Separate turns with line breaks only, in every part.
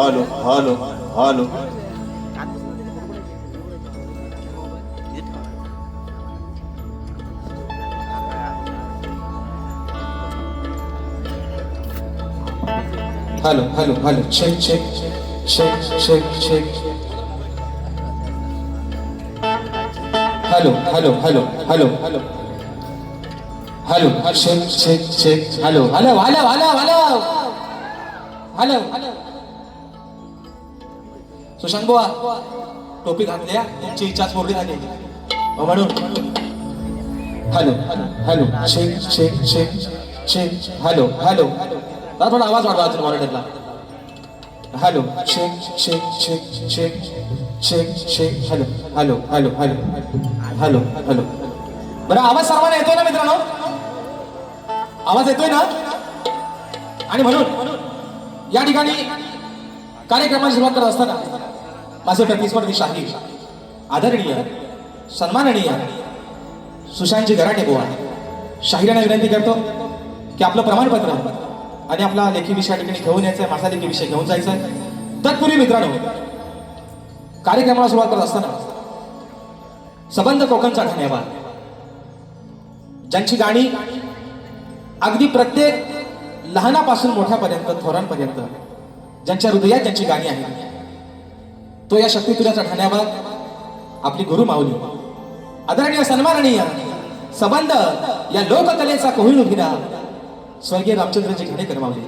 Hello hello hello
hello hello hello check check check check check hello hello hello hello hello hello check check check hello hello hello hello hello hello hello Sushant बुवा टोपी घातल्या तुमची इच्छाच पूर्ण झाली म्हणून hello hello check check check check hello hello थोड़ा आवाज वाढवा अजून मॉनिटरला hello check check check check check check hello hello hello hello hello hello बरं आवाज सर्वांना येतोय ना मित्रांनो आवाज येतोय ना आणि म्हणून या ठिकाणी कार्यक्रमाची सुरुवात करत असताना माझे प्रतिस्पर्धी शाहीर आदरणीय सन्माननीय सुशांतजी गराटे बुवा शाहिरांना विनंती करतो की आपलं प्रमाणपत्र आणि आपला लेखी विषय ठिकाणी घेऊन यायचा आहे माझा लेखी विषय घेऊन जायचा आहे तत्पूर्वी मित्रांनो कार्यक्रमाला सुरुवात करत असताना संबंध कोकणचा धन्यवाद ज्यांची गाणी अगदी प्रत्येक लहानापासून मोठ्यापर्यंत थोरांपर्यंत ज्यांच्या हृदयात ज्यांची गाणी आहेत तो या शक्तितुल्याचा धन्यवाद आपली गुरु माऊली आदरणीय सन्माननीय संबंध या लोककलेचा कोहिनूर हिरा स्वर्गीय रामचंद्रजी घाणेकर माऊली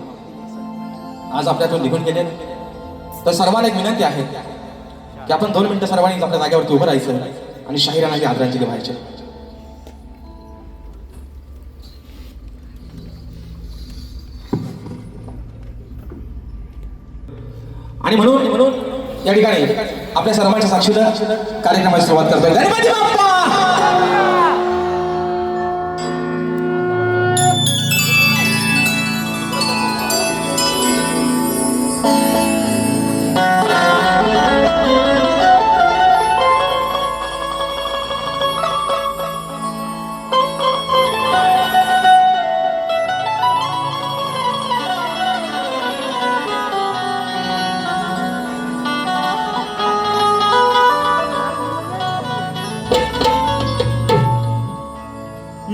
आज आपल्यातून निघून गेले तर सर्वांना एक विनंती आहे की आपण 2 मिनिटं सर्वांनी आपल्या जागेवरती उभं राहायचं आणि शाहिरांना आदरांजली व्हायची आणि म्हणून या ठिकाणी आपल्या सर्वांच्या साक्षीनं कार्यक्रमाची सुरुवात करतोय गणपती बाप्पा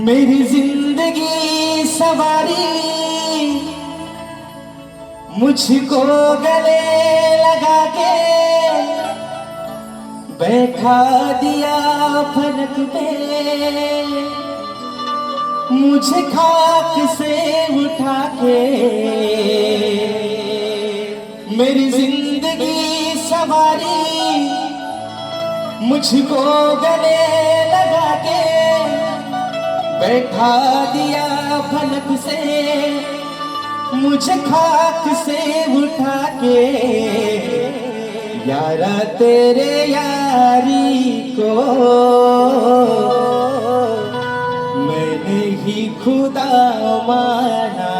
मेरी जिंदगी सवारी मुझको गले लगा के बैठा दिया फलक पे, मुझे खाक से उठा के। मेरी जिंदगी सवारी मुझको गले लगा के बैठा दिया फलक से, मुझे खाक से उठा के। यारा तेरे यारी को मैंने ही खुदा माना,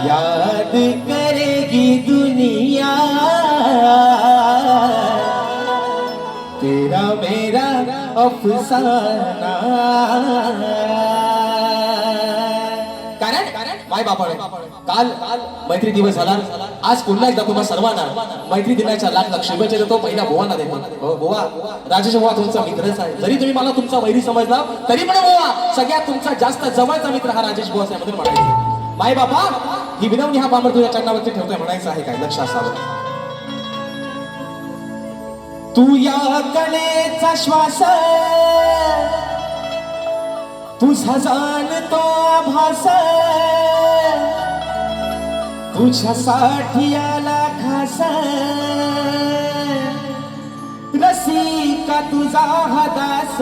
याद करेगी दुनिया तेरा मेरा अफसाना। कारण माय बापाने काल मैत्री दिवस झाला, आज पुन्हा एकदा तुम्हा सर्वांना मैत्री दिनाच्या लाख लाख शुभेच्छा देतो. पहिला बुवांना देतो. हो बुवा, राजेश बुवा तुमचा मित्रच आहे. जरी तुम्ही मला तुमचा वैरी समजला तरी पण बुवा सगळ्यात तुमचा जास्त जवळचा मित्र हा राजेश बुवा यामधून म्हणायचं. माय बापा ही विनवणी हा पामर तुझ्या चरणावरती ठेवतोय म्हणायचं आहे काय, लक्ष असावं. तू या कलेचा श्वास, तुझा जाणतो आभास, तुझ्यासाठी आला खास, रसिका तुझा हा दास.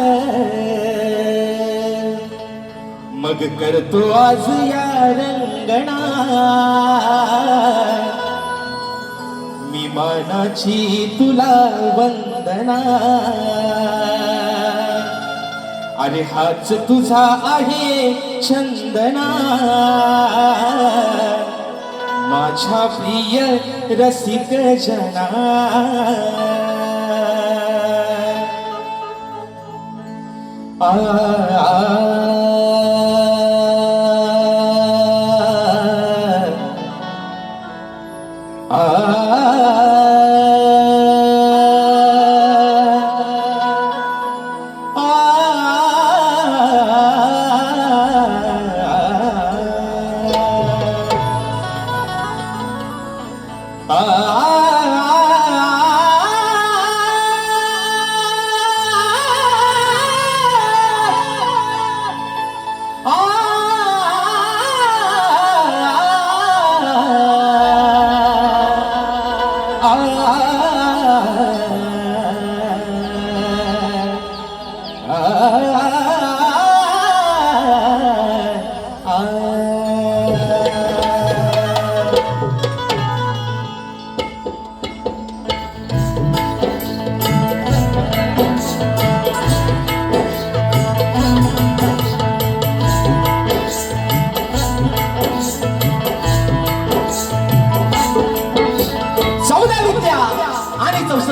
मग करतो आज या रंगणा मी मानाची तुला वंदना. अरे हाच तुझा आहे चंदना, माझ्या प्रिय रसिक जना. आ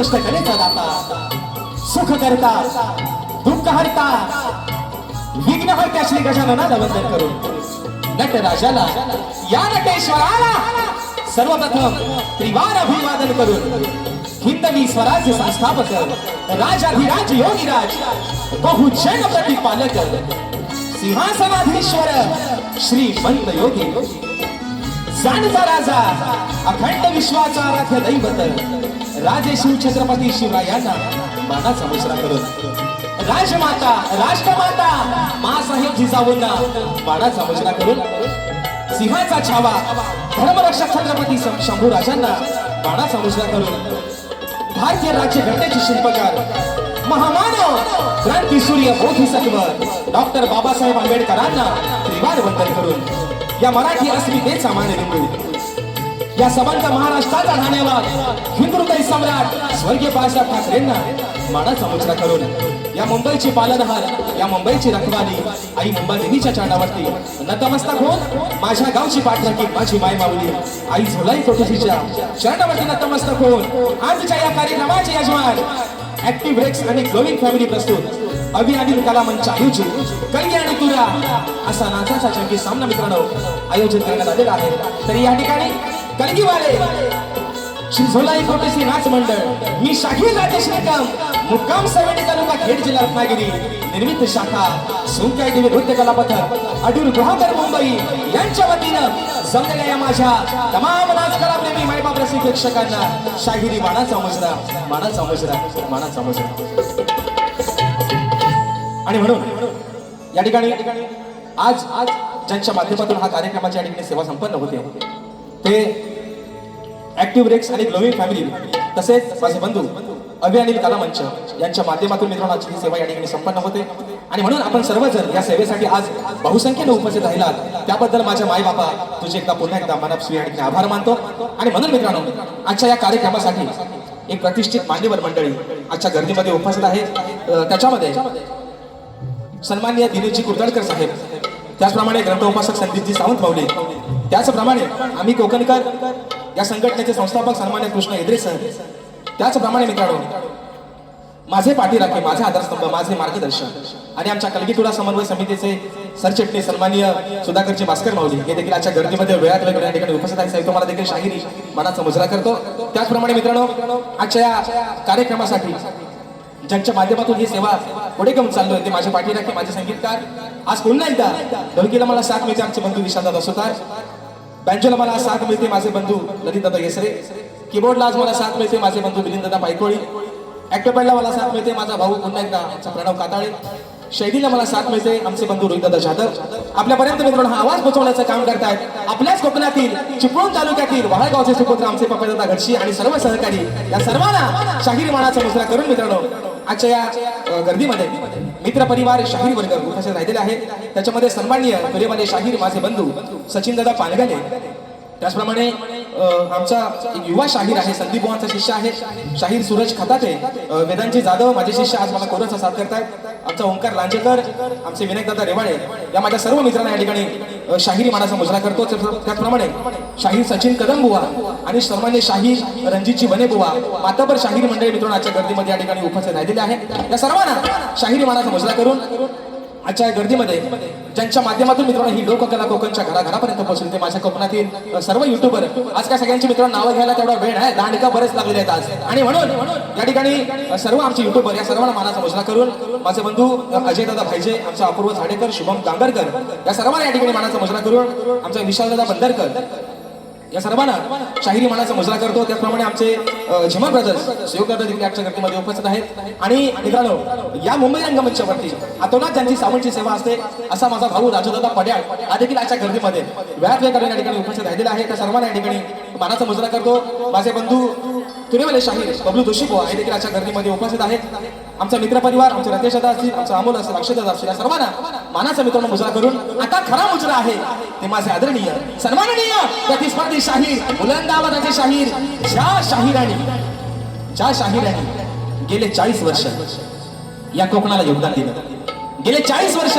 कलेचा दाता, सुख करता दुःख हरता, विघ्न हरता श्री गजाननाला वंदन करून नटराजाला या नटेश्वराला सर्वप्रथम त्रिवार अभिवादन करून हिंदवी स्वराज्य संस्थापक राजाधिराज योगीराज बहुजन प्रतिपालक सिंहासनाधीश्वर श्रीमंत योगी जाणता राजा अखंड विश्वाचा आराध्य दैवत राजे शिव छत्रपती शिवरायांना मानाचा मुजरा करून राजमाता राष्ट्रमाता मासाहेब जिजाऊंना मानाचा मुजरा करून सिंहाचा छावा धर्मरक्षक छत्रपती शंभू राजांना मानाचा मुजरा करून भारतीय राज्य घटनेचे शिल्पकार महामानव क्रांतीसूर्य बोधिसत्व डॉक्टर बाबासाहेब आंबेडकरांना त्रिवार वंदन करून या मराठी अस्मितेचा मान देतो. या सबंध महाराष्ट्राचा ठाण्यावर हिंदुहृदय सम्राट स्वर्गीय बाळासाहेब ठाकरेंना मानाचा मुजरा करून या मुंबईची पालनहार या मुंबईची रखवाली आई मुंबई देवीच्या चरणावरती नतमस्तक होऊन माझ्या गावची पाठराखी माझी माय माऊली आई झोलाई कोठीच्या चरणावरती नतमस्तक होऊन आजच्या या कार्यक्रमाचे यजमान ऍक्टिव्ह रेक्स आणि ग्लोविंग फॅमिली प्रस्तुत अभियानिक कला मंच आयोजित कलगी आणि तुरा असा नाचाचा चंगी सामना मित्रांनो आयोजित करण्यात आलेला आहे. तरी या ठिकाणी कलगीवाले श्री झोलाई कोटेश्री नाच मंडळ मी शाहीर राजेश निकम मुक्काम सवेडी तालुका खेड जिल्हा रत्नागिरी निर्मित शाखा सुंकाई देवी नृत्य कला पथक अडूर गुहागर मुंबई यांच्या वतीनं जमलेल्या या माझ्या तमाम नाचकला प्रेमी मायबाप रसिक प्रेक्षकांना शाहिरी मानाचा मुजरा मानाचा मुजरा मानाचा मुजरा. आणि म्हणून या ठिकाणी आज ज्यांच्या माध्यमातून हा कार्यक्रमाच्या ठिकाणी सेवा संपन्न होते ते ऍक्टिव्ह रेक्स आणि ग्लोविंग फॅमिली तसेच माझे बंधू अभि अनिल कला मंच यांच्या माध्यमातून मित्रांनो आजची ही सेवा या ठिकाणी संपन्न होते. आणि म्हणून आपण सर्वजण या सेवेसाठी आज बहुसंख्येने उपस्थित राहिलात त्याबद्दल माझ्या माय बापा तुझे एकदा पुन्हा एकदा मनस्वी या ठिकाणी आभार मानतो. आणि म्हणून मित्रांनो आजच्या या कार्यक्रमासाठी एक प्रतिष्ठित मान्यवर मंडळी आजच्या गर्दीमध्ये उपस्थित आहे. त्याच्यामध्ये सन्माननीय दिनेशजी कुर्दळकर साहेब, त्याचप्रमाणे ग्रंथोपासक संदीपजी सावंत माऊली, त्याचप्रमाणे आम्ही कोकणकर या संघटनेचे संस्थापक सन्मान्य कृष्ण हेद्रे सर, त्याचप्रमाणे मित्रांनो माझे पाठीराखे, माझे आधारस्तंभ, माझे मार्गदर्शन आणि आमच्या कलगीतुरा समन्वय समितीचे सरचिटणीस सन्माननीय सुधाकरजी भास्कर माऊली हे देखील आजच्या गर्दीमध्ये वेळात वेगळ्या ठिकाणी उपस्थित आहेत. साहेब तुम्हाला देखील शाहिरी मनाचा मुजरा करतो. त्याचप्रमाणे मित्रांनो आजच्या या कार्यक्रमासाठी ज्यांच्या माध्यमातून ही सेवा पुढे घेऊन चाललोय ते माझे पाठीराखे, माझे संगीतकार. आज पुन्हा एकदा ढोलकीला मला साथ मिळते आमचे बंधू विशालदादा सुतार, बँजोला मला साथ मिळते माझे बंधू ललितदादा येसरे, कीबोर्डला आज मला साथ मिळते माझे बंधू मिलिंददादा पायकोळी, ऍक्टोपॅडला मला साथ मिळते माझा भाऊ पुन्हा एकदा आमचा प्रणव काताळे, शैलीला मला साथ मिळते आमचे बंधू रोहितदादा जाधव. आपल्यापर्यंत मित्रांनो हा आवाज पोहोचवण्याचं काम करतायत आपल्याच कोकणातील चिपळूण तालुक्यातील वाहळगावचे सुपुत्र आमचे पप्पादादा घडशी आणि सर्व सहकारी. या सर्वांना शाहीर मानाचा मुजरा करून मित्रांनो आजच्या या गर्दीमध्ये मित्र परिवार शाहीर वर्ग उपस्थित राहिलेले आहे. त्याच्यामध्ये सन्माननीय प्रेमाने शाहीर माझे बंधू सचिनदादा पानगाले, त्याचप्रमाणे आमचा एक युवा शाहीर आहे संदीप बुवांचा शिष्य आहे शाहीर सूरज खताते, वेदांची जाधव माझे शिष्य आज मला कोरसचा साथ करतायत, आमचा ओंकार लांजेकर, आमचे विनायकदादा रेवाळे या माझ्या सर्व मित्रांना या ठिकाणी शाहिरी मानाचा मुजरा करतो. त्याचप्रमाणे शाहीर सचिन कदम बुवा आणि सन्मान्य शाहीर रणजितजी वने बुवा, माताबर शाहीर मंडळी मित्रांनो आजच्या गर्दीमध्ये या ठिकाणी उपस्थित राहिलेले आहेत. या सर्वांना शाहिरी मानाचा मुजरा करून आजच्या गर्दीमध्ये ज्यांच्या माध्यमातून मित्रांनो ही लोककला कोकणच्या घराघरापर्यंत पोहोचली ते माझ्या कोकणातील सर्व युट्यूबर. आज काय सगळ्यांची मित्रांनो नावं घ्यायला तेवढा वेळ आहे, दांडका बरेच लागलेले आहेत आज. आणि म्हणून या ठिकाणी सर्व आमचे युट्यूबर या सर्वांना मानाचा मुजरा करून माझे बंधू अजयदादा भाईजे, आमचा अपूर्व झाडेकर, शुभम गांगरकर या सर्वांना या ठिकाणी मानाचा मुजरा करून आमचा विशालदादा बंदरकर या सर्वांना शाहिरी मानाचा मुजरा करतो. त्याचप्रमाणे आमचे झिमर ब्रदर्स सहयोगदादा देखील आजच्या गर्दीमध्ये उपस्थित आहेत. आणि मित्रांनो या मुंबई रंगमंचावरती अतोनात ज्यांची सावंतची सेवा असते असा माझा भाऊ राजूदादा पड्याळ हा देखील आजच्या गर्दीमध्ये वेळात वेळ या ठिकाणी उपस्थित राहिलेला आहे. त्या सर्वांना या ठिकाणी मानाचा मुजरा करतो. माझे बंधू तुरेवाले शाहीर बबलू जोशी बुवा हे देखील आजच्या गर्दीमध्ये उपस्थित आहेत. आमचा मित्र परिवार, आमचे रतेश दादा असतील, आमचा अमोल असेल, अक्षयदादा असतील, या सर्वांना मानाचा मित्रांनो मुजरा करून आता खरा मुजरा आहे ते माझे आदरणीय सन्माननीय प्रतिस्पर्धी शाहीर बुलंद आवाजाचे शाहीर ज्या शाहिरांनी गेले 40 वर्ष या कोकणाला योगदान दिलं, गेले 40 वर्ष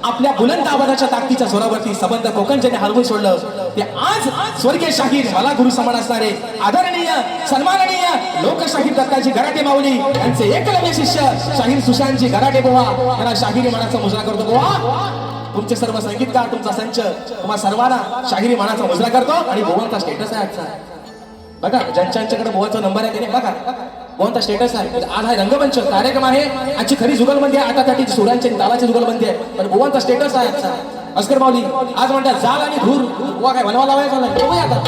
आपल्या बुलंद आवाजाच्या ताकदीच्या जोरावरती संबंध कोकण ज्याने हलवून सोडलं ते आज स्वर्गीय शाहीर मला गुरु समान असणारे आदरणीय सन्माननीय लोकशाहीर दत्ताजी गराटे माऊली यांचे एकलव्य शिष्य शाहीर सुशांतजी गराटे बुवा यांना शाहिरी मानाचा मुजरा करतो. बुवा तुमचे सर्व संगीतकार, तुमचा संच, तुम्हा सर्वांना शाहिरी मानाचा मुजरा करतो. आणि बुवांचा स्टेटस आहे आजचा बघा, ज्यांच्याकडे बुवाचा नंबर आहे त्याने बघा बुवांचा स्टेटस आहे. आज हा रंगमंच कार्यक्रम आहे, आजची खरी जुगलबंदी आहे, आता त्याची सुरांची तालाची जुगलबंदी आहे, पण बुवांचा स्टेटस आहे आजचा. अस्कर माऊली आज म्हणतात जाल आणि धूर, बुवा काय बनवा लावायचा नाही बघूया आता.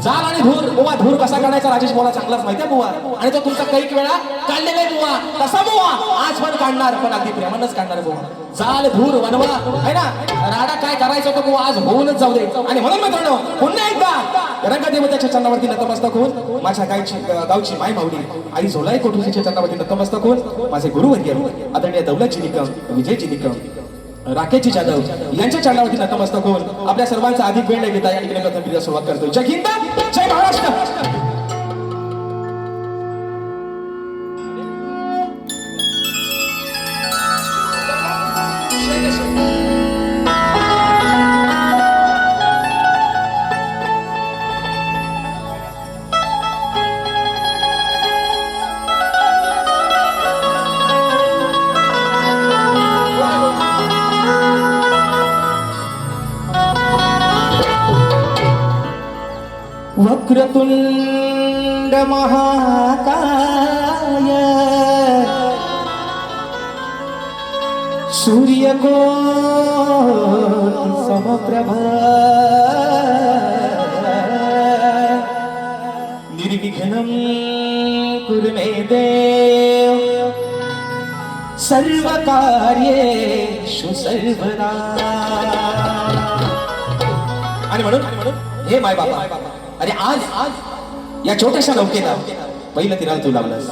जाल आणि धूर, बुवा धूर कसा काढायचा राजेश बुवाला चांगलाच माहिती आहे बुवा, आणि तो तुमचा कैक वेळा काढलेला आहे बुवा, तसा बुवा आज पण काढणार, पण अगदी प्रेमानच काढणार बुवा. जाल धूर वनवा आहे ना, राडा काय करायचं तो बुवा आज होऊनच जाऊ दे. आणि म्हणून मित्रांनो पुन्हा एकदा रंगदेवतेच्या चरणावरती नतमस्तक होऊन माझ्या गावची माय माऊली आई झोलाई कोठुसीच्या चरणावरती नतमस्तक होऊन माझे गुरुवर्य आदरणीय दौलतजी निकम, विजयजी निकम, राकेशजी जाधव यांच्या चरणावरती नतमस्तक होऊन आपल्या सर्वांचा अधिक वेळ न घेता या ठिकाणी प्रथम सुरुवात करतो. जय हिंद, जय महाराष्ट्र. वक्रतुंड महाकाय सूर्यकोटि समप्रभ निर्विघ्नं कुरु मे देव सर्वकार्येषु सर्वदा. आणि म्हणून हे माय बाबा, अरे आज या छोट्याशा नौकेला पहिलं तिराला तू लावलंस.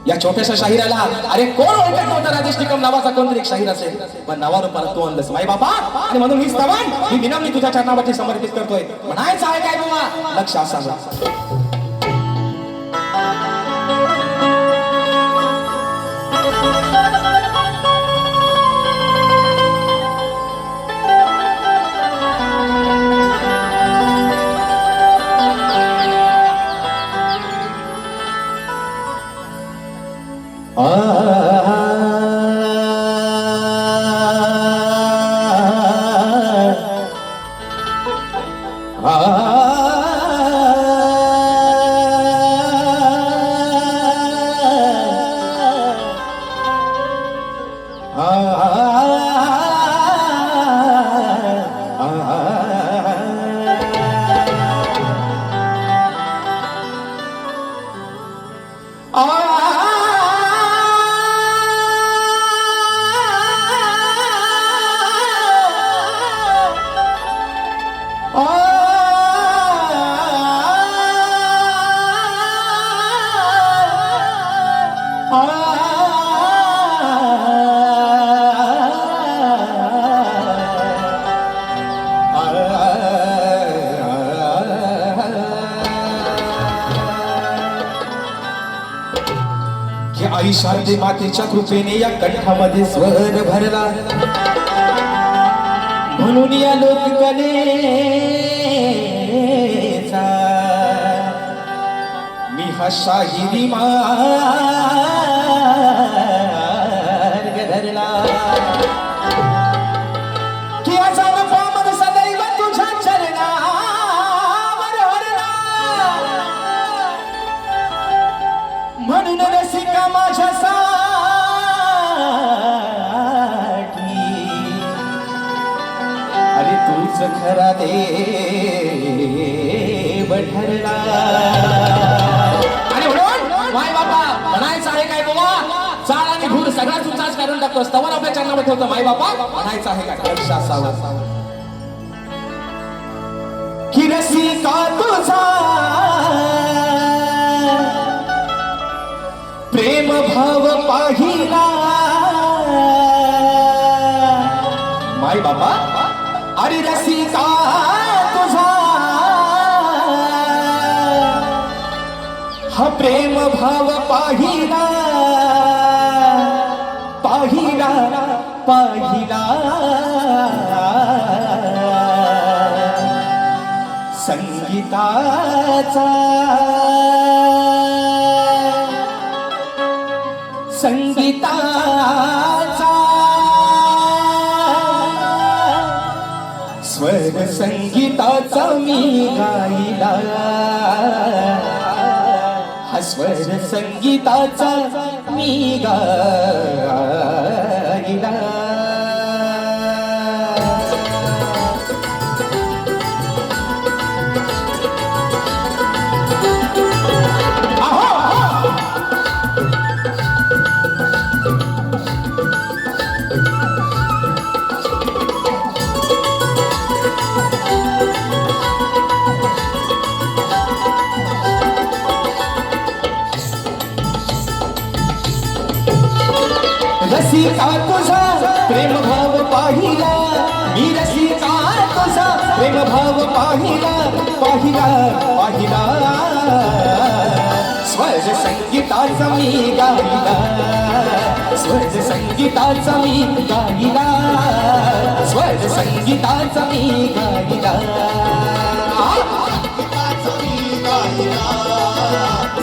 या छोट्याशा शाहिराला अरे कोण ओळखत नव्हता राजेश निकम नावाचा कोणतरी एक शाहीर असेल, पण नावारूपाला तू आणलंस माय बाबा. आणि म्हणून ही स्तवन ही विनम्र तुझ्या चरणावरती समर्पित करतोय. म्हणायचं आहे काय बाबा, लक्ष असावं. आई शारदे मातेच्या कृपेने या कंठामध्ये स्वर भरला, म्हणून या लोककलेचा मी हा शाहिरी मार्ग धरला. की असा पामद सदैव तुझ्या चरणावर हरला, म्हणून रसिका माझ्यासाठी अरे तूच खरा देव ठरला. आणि म्हणून माय बाबा म्हणायचं आहे काय बाबा, चाळ आणि भूर सगळा तुझाच काढून टाकतो, स्तवन आपल्या चरणावर ठेवतो. माय बाबा म्हणायचं आहे काय, लक्ष असावं. की रसिका तुझा प्रेम भाव पाहिला, माय बाबा अरे रसिका तुझा हा प्रेम भाव पाहिला, पाहिला पाहिला संगीताचा, संगीताचा स्वर संगीताचा मी गायला, हा स्वर संगीताचा मी गायला. रसिका तुझा प्रेम भाव पाहिला, मी रसिका तुझा प्रेम भाव पाहिला, पाहिला पाहिला स्वर संगीताचा मी गायला, स्वर संगीताचा मी गायला, स्वर संगीताचा मी गायला,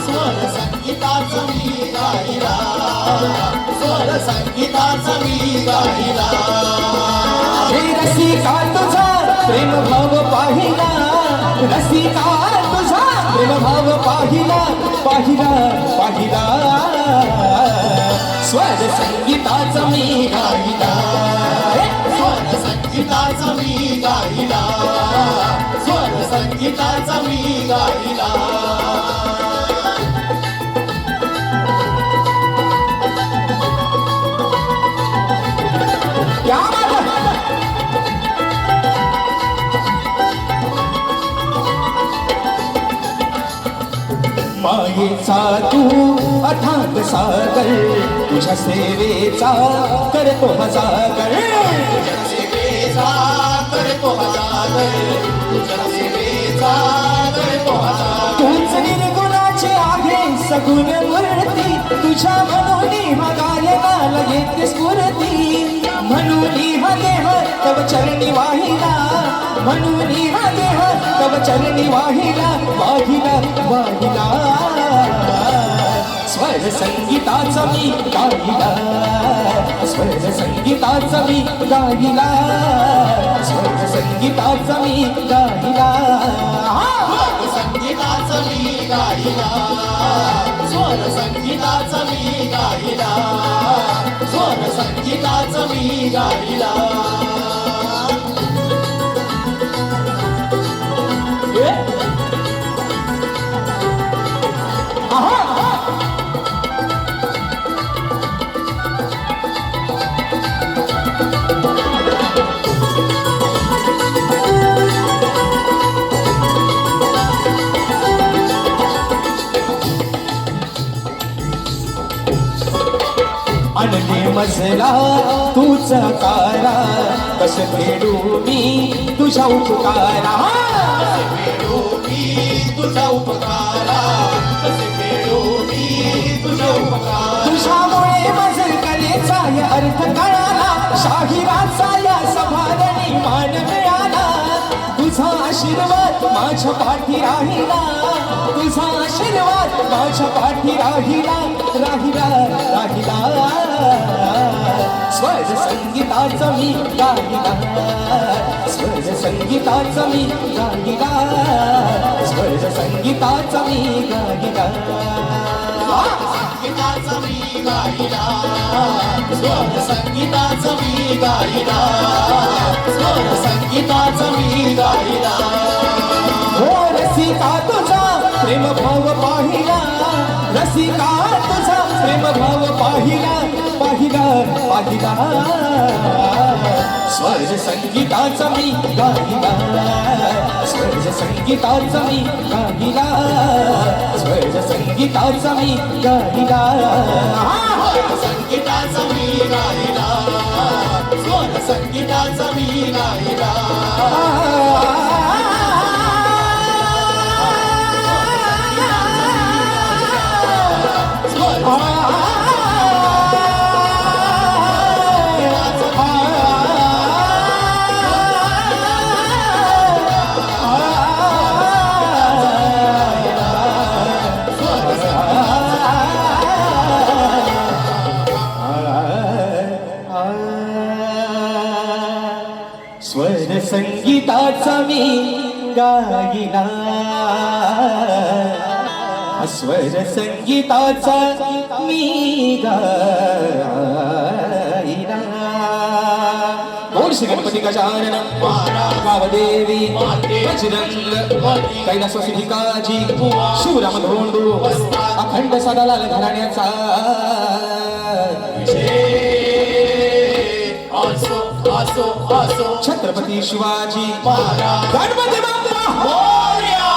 स्वर संगीताचा मी गायला, स्वर संगीताचा मी गायला. हे रसिका तुझा प्रेम भाव पाहिला, रसिका तुझा प्रेम भाव पाहिला, पाहिला पाहिला स्वर संगीताचा मी गाईला,
स्वर संगीताचा मी गाईला, स्वर संगीताचा मी गाईला.
क्या बात है. मायेचा तू अथांग सागर, तुझ्या सेवेचा करतो हजागर,
तुझ्या सेवेचा करतो हजार, तुझ्या सेवेचा करतो हजार.
तूच निर्गुणाचे आहे सगुण मूर्ती, तुझ्या म्हणून हा गायनाला येते स्फूर्ती. म्हणून हा देह तव चरणी वाहिला, म्हणून हा देह तव चरणी वाहिला, वाहिला वाहिला. स्वर संगीताचा मी गाईला, स्वर संगीताचा मी गाईला, स्वर संगीताचा मी गाईला.
स्वर संगीताचा मी गाईला, स्वर संगीताचा मी गाईला, स्वर संगीताचा मी गाईला.
अनले मजला तूच कारा, कस फेडू मी तुझ्या उपकारा.
फेडू मी तुझा उपकारा, कसे फेडू मी तुझा उपकारा.
तुझ्यामुळे मजल कलेचा या अर्थ कळाला, शाहिराचा या सभारणी मान मिळाला. तुझा आशीर्वाद माझ्या पाठी राहिला, तुझा आशीर्वाद माझ्या पाठी राहिला, राहिला राहिला. स्वर संगीताचा मी गाईला, स्वर संगीताचा मी गाईला, स्वर संगीताचा मी गाईला.
संगीताचा मी गाईला, स्वर संगीताचा मी गाईला, स्वर संगीताचा मी गाईला.
हो रसिका तुझा प्रेम भाव पाहिला, रसिका तुझा प्रेम भाव पाहिला, पाहिला पाहिला. स्वर संगीताचा मी गाईला, स्वर संगीताचा मी गाईला, स्वर संगीताचा मी गाईला.
स्वर संगीताचा मी गाईला, स्वर संगीताचा मी गाईला.
स्वर संगीताचा मी गाईला, स्वर संगीताचा मी गाईला. बोल श्री गणपती गजानन गावदेवी बजरंग कैलासवासी शिवराम धोंडू अखंड सदालाल घराण्याचा
असो असो असो
छत्रपती शिवाजी
महाराज
गणपती बाप्पा
मोरया.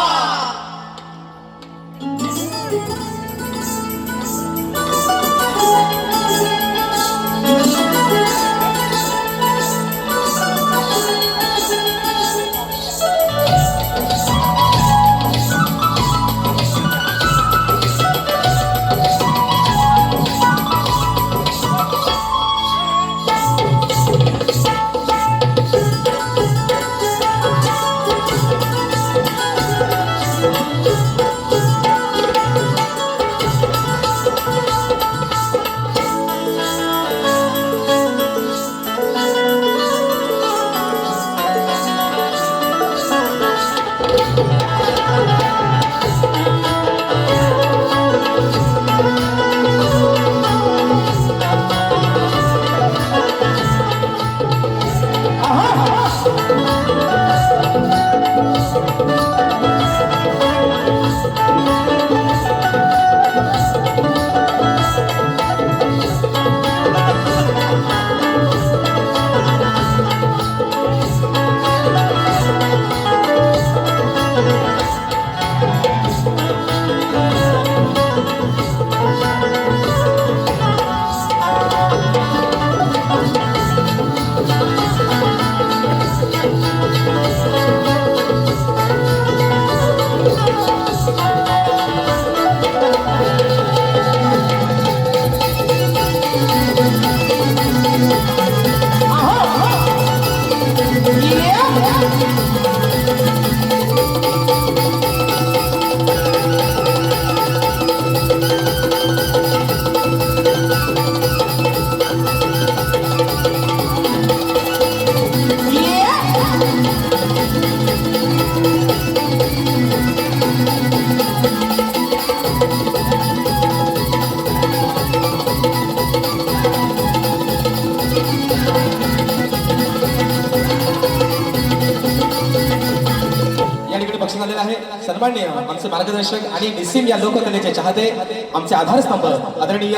सन्माननीय आमचे मार्गदर्शक आणि निस्सीम या लोककलेचे चाहते आमचे आधारस्तंभ आदरणीय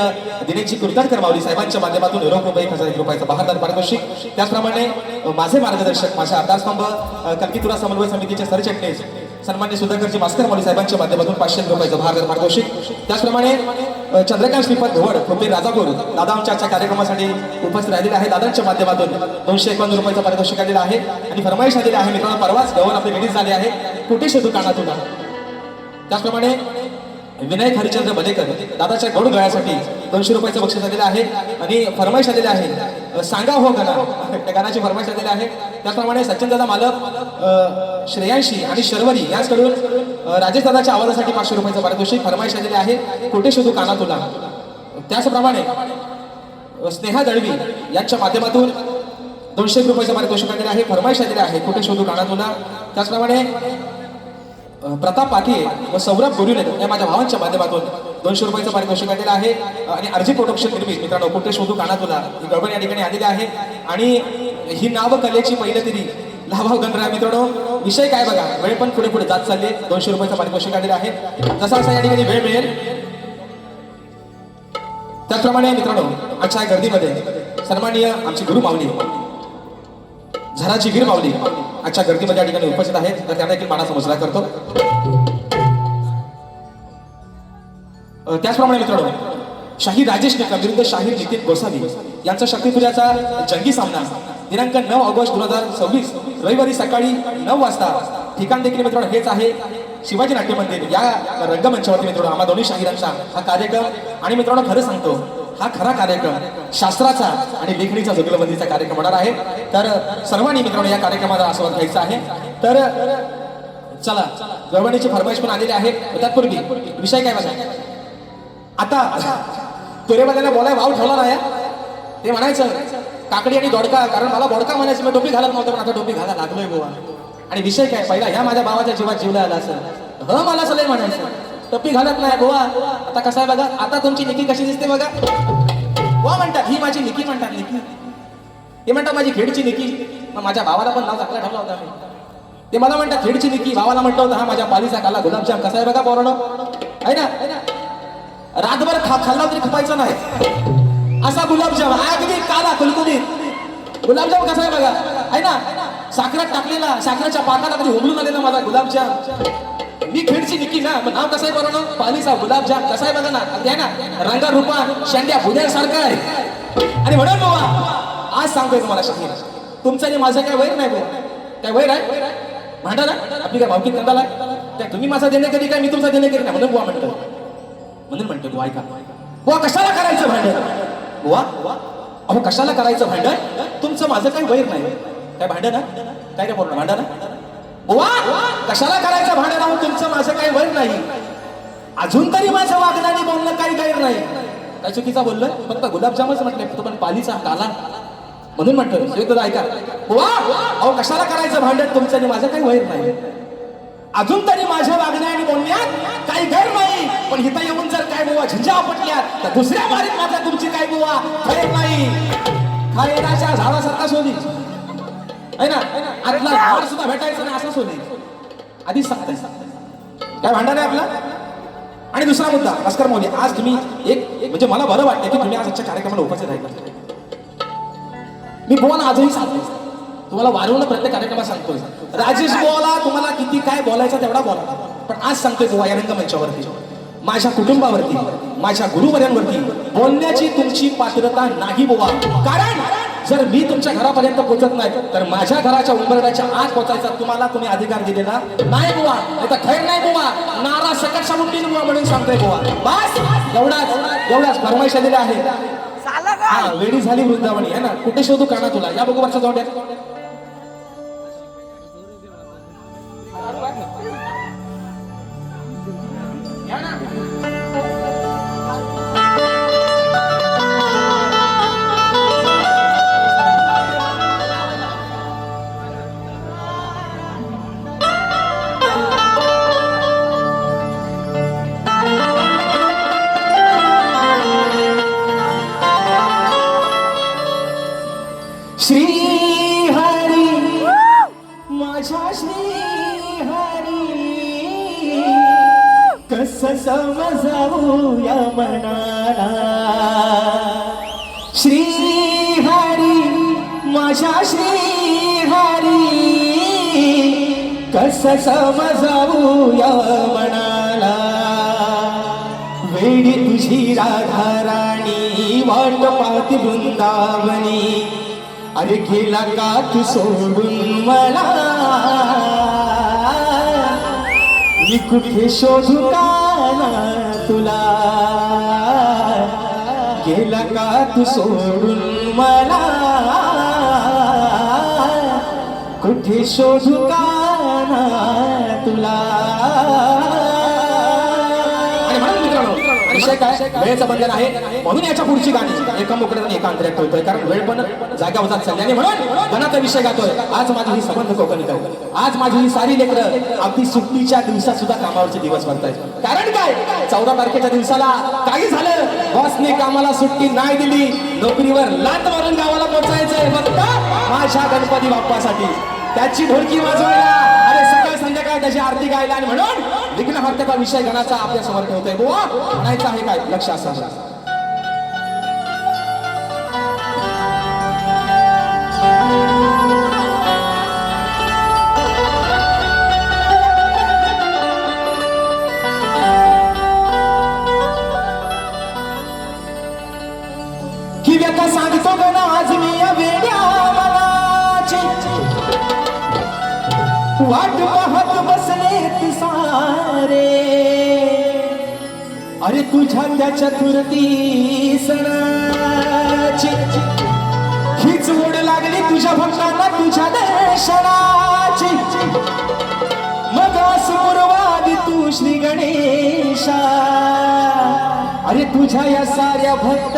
दिनेशजी कुलकर्णकर माऊली साहेबांच्या माध्यमातून रुपये 1,000 रुपयाचं बहादर पारितोषिक. त्याचप्रमाणे माझे मार्गदर्शक माझे आधारस्तंभ कल्कितुरा समन्वय समितीचे सरचिटणीस सन्मान्य सुधाकरजी मास्कर माऊली साहेबांच्या माध्यमातून 500 रुपयाचं बहादर पारितोषिक. त्याचप्रमाणे चंद्रकांत श्रीपद घोवड खोपे राजापूर दादा आमच्या आजच्या कार्यक्रमासाठी उपस्थित राहिलेले आहे. दादांच्या माध्यमातून 251 रुपयाचं पारितोषिक आलेलं आहे आणि फरमाईश आलेली आहे. मित्रांनो परवाच गव्हर्न आपली रिलीज झाली आहे कुठे शोधू कानातून. त्याचप्रमाणे विनायक हरिचंद्र बलेकर दादाच्या गोड गळ्यासाठी 200 रुपयाचं बक्षीस आलेलं आहे आणि फरमाईश आलेले आहे सांगा हो गाणा त्या गाण्याची फरमाईश आलेली आहे. त्याचप्रमाणे सचिन दादा मालक श्रेयांशी आणि शर्वरी यांच्याकडून राजेश दादाच्या आवाजासाठी 500 रुपयाचं पारितोषिक फरमाईश आलेले आहे कुठे शोधू काना तुला. त्याचप्रमाणे स्नेहा दळवी यांच्या माध्यमातून 200 रुपयाचं पारितोषिक आलेलं आहे फरमाईश आलेले आहे कुठे शोधू काना तुला. त्याचप्रमाणे प्रताप पाटील व सौरभ गोरिले या माझ्या भावांच्या माध्यमातून 200 रुपयाचं पारितोषिक आलेलं आहे आणि अर्जी प्रोडक्शन निर्मित मित्रांनो कुठे शोधू काना तुला ही गडबड या ठिकाणी आलेली आहे. आणि ही नाव कलेची पहिलं तरी लाभाव गणराय मित्रांनो विषय काय बघा वेळ पण पुढे पुढे जात चालले. 200 रुपयाचं पारितोषिक आलेलं आहे जसा असा या ठिकाणी वेळ मिळेल. त्याचप्रमाणे मित्रांनो आजच्या गर्दीमध्ये सन्माननीय आमची गुरु माऊली झराची वीर माऊली आजच्या गर्दीमध्ये या ठिकाणी उपस्थित आहेत तर त्यांना देखील मानाचा मुजरा करतो. त्याचप्रमाणे मित्रांनो शाहीर राजेश नेका विरुद्ध शाहीर नितीन गोसावी यांचा शक्तीपुराचा जंगी सामना दिनांक 9 ऑगस्ट 2026 रविवारी सकाळी 9 वाजता. ठिकाण देखील मित्रांनो हेच आहे शिवाजी नाट्य मंदिर या रंगमंचावरती मित्रांनो आम्हा दोन्ही शाहिरांचा हा कार्यक्रम. आणि मित्रांनो खरं सांगतो हा खरा कार्यक्रम शास्त्राचा आणि लेखणीचा जुगलबंदीचा कार्यक्रम होणार आहे. तर सर्वांनी मित्रांनो या कार्यक्रमाला आस्वाद घ्यायचा आहे. तर चला गवळणीची फरमाईश पण आलेली आहे. तत्पूर्वी विषय काय बघा आता तोरेवाल्याला बोलायला वाव ठेवला नाही ते म्हणायचं काकडी आणि दोडका कारण मला बोडका म्हणायचं मी टोपी घालत नव्हतं पण आता टोपी घाला लागलोय गोवा. आणि विषय काय पहिला ह्या माझ्या भावाच्या जीवात जीवला आला असेल मला असं लय म्हणायचं टोपी घालत नाही गोवा. आता कसं आहे बघा आता तुमची निकी कशी दिसते बघा वा म्हणतात ही माझी निकी म्हणतात निकी ते म्हणतात माझी खेडची निकी. मग माझ्या भावाला पण नाव चांगला ठेवला होता मी ते मला म्हणतात खेडची निकी भावाला म्हटलं होतं हा माझ्या पालीचा काला गुलाबजाम कसा आहे बघा पोरानो आहे ना रातभर खाल्ला तरी खपायचा नाही असा गुलाबजाम अगदी काला कुलकुलीत गुलाबजाम कसा आहे बघा आहे ना साखरात टाकलेला साखरेच्या पाकाला कधी उमलून आलेला माझा गुलाबजाम. मी खेडची निकी ना नाव कसं आहे बरं ना पालीचा गुलाबजाम कसा आहे बघा ना त्या ना रंगा रूपा शेंड्या भुद्यासारखा आहे. आणि म्हणून बाबा आज सांगतोय तुम्हाला शाहीर तुमचं आणि माझं काय वैर नाही बाबा काय वैर आहे भांडा ना आपली काय भावकी कंदाला काय तुम्ही माझा देणे कधी काय मी तुमचा देणे कधी नाही म्हणून बुवा म्हणतो बुवा ऐका बुवा कशाला करायचं भांडण बुवा अहो कशाला करायचं भांडण तुमचं माझं काही वैर नाही काय भांडण काय रे बोलणं भांडण बुवा कशाला करायचं भांडण अहो तुमचं माझं काही वैर नाही अजून तरी माझं वागणं आणि बोलणं काही गैर नाही काय चुकीचा बोललोय फक्त गुलाबजामच म्हटलंय तो पण पालीचा काला म्हणून म्हणतोय ऐका बुवा अहो कशाला करायचं भांडण तुमचं आणि माझं काही वैर नाही अजून तरी माझ्या वागण्या आणि बोलण्यात काही गैर नाही पण इथं येऊन जर काय बुवा झिंजा आपटल्यात तर दुसऱ्या बारीत मात्र तुमची काय बुवा गैर नाही खायराच्या झाडासारखा सोनी आहे ना आतला झाड सुद्धा भेटायचं नाही असं सोनी आधीच सांगताय काय भांडण आहे आपला. आणि दुसरा मुद्दा भास्कर मौली आज तुम्ही एक म्हणजे मला बरं वाटतं की तुम्ही आज आजच्या कार्यक्रमाला उपस्थित राहिला. मी बुवाला आजही सांगतो तुम्हाला वारंवार प्रत्येक कार्यक्रमात सांगतोय राजेश बुवाला तुम्हाला किती काय बोलायचं तेवढा बोला पण आज सांगतोय बुवा या रंगमंचावरती माझ्या कुटुंबावरती माझ्या गुरुवर्यांवरती बोलण्याची तुमची पात्रता नाही बुवा. कारण जर मी तुमच्या घरापर्यंत पोहोचत नाही तर माझ्या घराच्या उंबरड्याच्या आत पोहोचायचा तुम्हाला कोणी अधिकार दिलेला नाही बुवा. आता खैर नाही बुवा नारा सकट सामुंडी बुवा म्हणून सांगतोय बुवा. बस एवढाच फरमाईश आलेली आहे. हा वेडी झाली वृंदावनी आहे ना कुठे शोधू काना तुला या बघू वरचा जाऊन श्री हरी माझ्या श्री हरी
समजावू या मनाला श्री हरी माझ्या श्री हरी कस समजावू या मनाला वेडी तुझी राधा राणी वाट पाहती वृंदावनी अरे गेला का तू सोडून मला मी कुठे शोधू काना तुला गेला का तू सोडून मला कुठे शोधू काना तुला
विषय काय वेळेचं बंधन आहे म्हणून याच्या पुढची गाणी एका मोकळ्यात आणि एका अंतऱ्यात ठेवतोय कारण वेळ पण जागा वजात चालली आणि म्हणून गणाचा विषय गातोय आज माझी ही संबंध कोकणी कर आज माझी ही सारी लेकरं अगदी सुट्टीच्या दिवसात सुद्धा कामावरचे दिवस भरतायत कारण काय 14 तारखेच्या दिवसाला काही झालं बॉसने कामाला सुट्टी नाही दिली नोकरीवर लात मारून गावाला पोहोचायचंय फक्त माझ्या गणपती बाप्पासाठी त्याची ढोलकी वाजवायला अरे सकाळ संध्याकाळ त्याची आरती गायला आणि म्हणून विघ्नहर्त्याचा विषय गणाचा आपल्या समोर ठेवतोय बुवा म्हणायचं आहे काय लक्ष असावं
की व्यथा सांगतो गणा आज मी या वेड्या मनाची वाट पाहत बसलेत सारे अरे तुझ्या त्या चतुर्थी सणाची हीच ओढ लागली तुझ्या भक्तांना तुझ्या दर्शनाची मग असुरवादी तू श्री गणेशा अरे तुझ्या या साऱ्या भक्त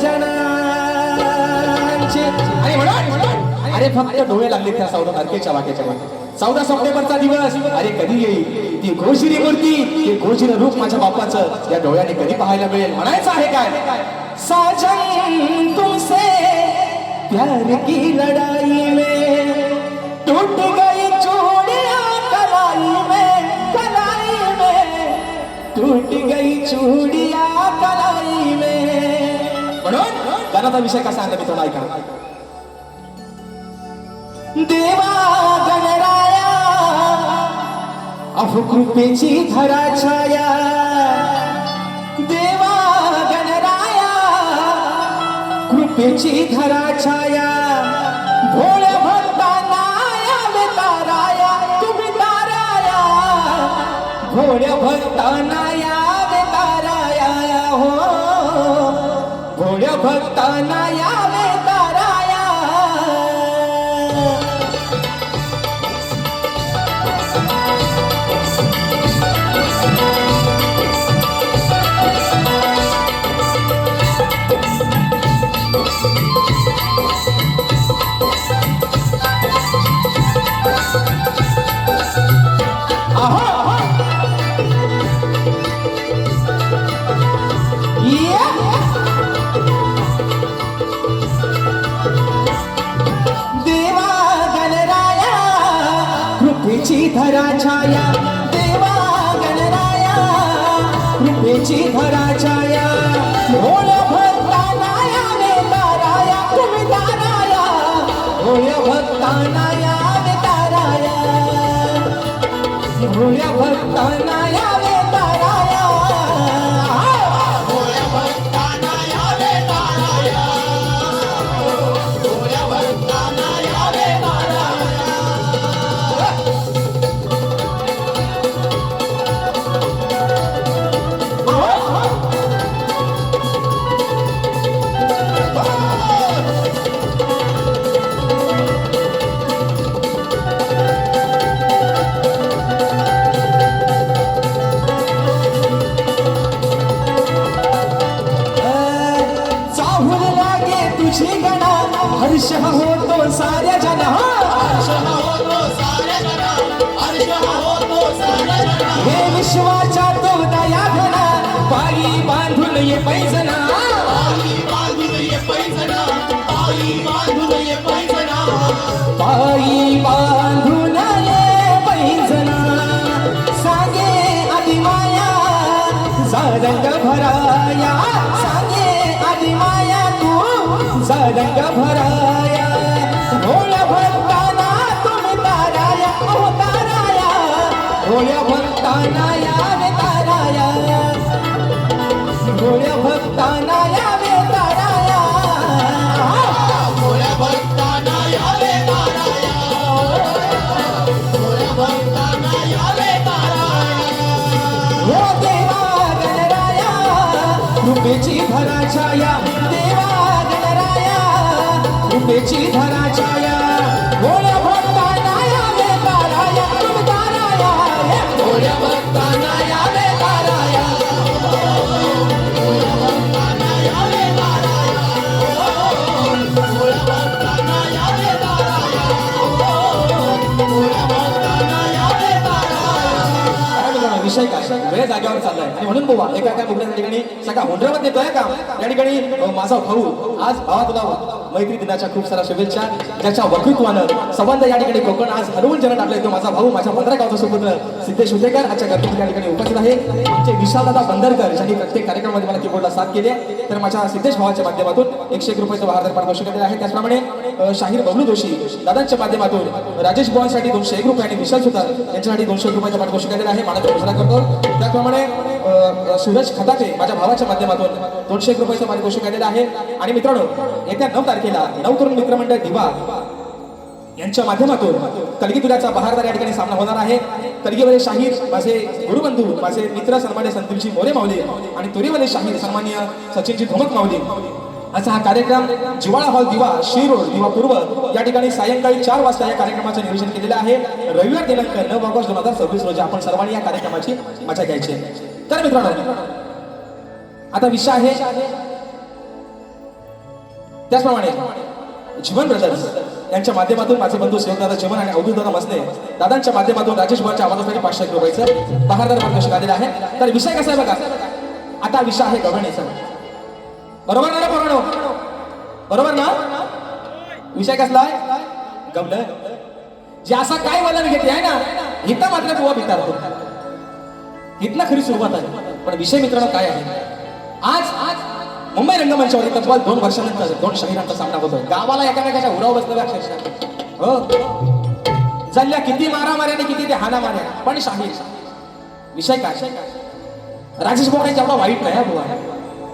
जनांचे
आणि म्हणून अरे फक्त डोळे लागले त्या 14 तारखेच्या वाक्याच्या मध्ये 14 सप्टेंबरचा दिवस अरे कधी येईल ती घोषिरी मूर्ती ते घोषिर रूप माझ्या बाप्पाचं या डोळ्याने कधी पाहायला मिळेल म्हणायचं आहे काय
साजन तुमसे प्यार की लड़ाई में टूट गई चूड़ियां कलाई में टूट गई चूड़ियां कलाई में
म्हणून गाण्याचा विषय कसा आहे मी थोडा ऐका
देवा गणराया अहो कृपेची धरा छाया देवा गणराया कृपेची धरा छाया भोळ्या भक्तांना यावे ताराया तुम्ही ताराया भोळ्या भक्तांना यावे ताराया हो भोळ्या भक्तांना यावे ताराया धरा छाया देवा गणराया कृपेची धरा छाया भोळ्या भक्तांना यावे ताराया तुम्ही ताराया भोळ्या भक्तांना यावे ताराया भोळ्या भक्तांना यावे ताराया
भोळ्या भक्तांना यावे ताराया भोळ्या भक्तांना यावे ताराया
तुझी गणा हर्ष होतो साऱ्या जना
हर्ष होतो साऱ्या जना हर्ष होतो साऱ्या जना
हे विश्वाच्या तो दया घना पायी बांधून ये पैजना
पायी बांधून ये पैजना पायी बांधून ये पैजना
पायी बांधून ये पैजना सांगे आदिमाया भराया सांगे आली माया तू रंग भराया भोळ्या भक्ताना तुम्ही ताराया ओ ताराया भोळ्या भक्ताना यावे ताराया भोळ्या भक्ताना यावे ताराया
भोळ्या भक्तांना यावे ताराया भोळ्या भक्तांना यावे ताराया
हो देवा गणराया कृपेची धरा छाया देवा गणराया कृपेची धरा छाया भोळ्या भक्तांना यावे ताराया तुम्ही ताराया भोळ्या भक्तांना यावे ताराया
भोळ्या भक्तांना यावे ताराया भोळ्या भक्तांना यावे ताराया भोळ्या भक्तांना यावे ताराया
विषय काय वेळ जागेवर चाललाय आणि म्हणून बुवा एका बुकड्या ठिकाणी सगळा हुंडरामध्ये नेतोय का या ठिकाणी माझा भाऊ आज भावा तुला मैत्री दिनाच्या खूप साऱ्या शुभेच्छा ज्याच्या वक्तृत्वानं संबंध या ठिकाणी कोकण आज हरवून जण टाकले तो माझा भाऊ माझ्या 15 गावचा सुपुत्र सिद्धेश उदेकर आजच्या गणपती या ठिकाणी उपस्थित आहे आमचे विशालदादा बंदरकर ज्यांनी प्रत्येक कार्यक्रमामध्ये मला कीबोर्डला साथ केली आहे तर माझ्या सिद्धेश भावाच्या माध्यमातून 101 रुपयाचं बहादर पारितोषिक दिलेलं आहे त्याचप्रमाणे शाहीर बबलू जोशी दादांच्या माध्यमातून राजेश बुवांसाठी 201 रुपये आणि विशाल सुतार यांच्यासाठी 200 रुपयाचं पारितोषिक दिलेलं आहे मानद घोषणा करतो त्याचप्रमाणे सूरज खताटे माझ्या भावाच्या माध्यमातून 201 रुपयाचं पारितोषिक दिलेलं आहे आणि मित्रांनो येत्या 9 तारखेला नवतरुण मित्रमंडळ दिवा यांच्या माध्यमातून कलगीतुऱ्याचा बहारदार या ठिकाणी सामना होणार आहे कलगीवाले शाहीर माझे गुरुबंधू माझे मित्र सन्मान्य संतुलजी मोरे माऊली आणि तुरीवाले शाहीर सन्मान्य सचिनजी धोमक माऊली असा हा कार्यक्रम जिवाळा हॉल दिवा शिरोड दिवा पूर्व या ठिकाणी सायंकाळी 4 वाजता या कार्यक्रमाचं नियोजन केलेलं आहे रविवार दिनांक 9 ऑगस्ट 2026 रोजी आपण सर्वांनी या कार्यक्रमाची मजा घ्यायची तर मित्रांनो आता विषय आहे त्याचप्रमाणे जीवन ब्रदर्स यांच्या माध्यमातून माझे बंधू शिवदादा जीवन आणि अवधूत दादा मसने दादांच्या माध्यमातून राजेश भाऊच्या आवाजासाठी 500 रुपयाचं बहादर पारितोषिक आलेलं आहे तर विषय कसा आहे बघा आता विषय आहे गव्हाणीचा बरोबर ना बरोबर ना विषय कसला आहे गवलं जे असा काय वलन घेते आहे ना इथं मात्र बुवा भिकारतो इथनं खरी सुरुवात आहे पण विषय मित्रांनो काय आहे आज मुंबई रंगमंचावर तब्बल 2 वर्षानंतर 2 शाहिरांचा सामना होतोय गावाला एकामेकाच्या उराव बसलेल्या अक्षरशः हो जल्ल्या किती मारामाऱ्याने किती ते हाना माऱ्या पण शाहीर विषय काय राजेश भाऊ काही जेवढा वाईट नाही बुवा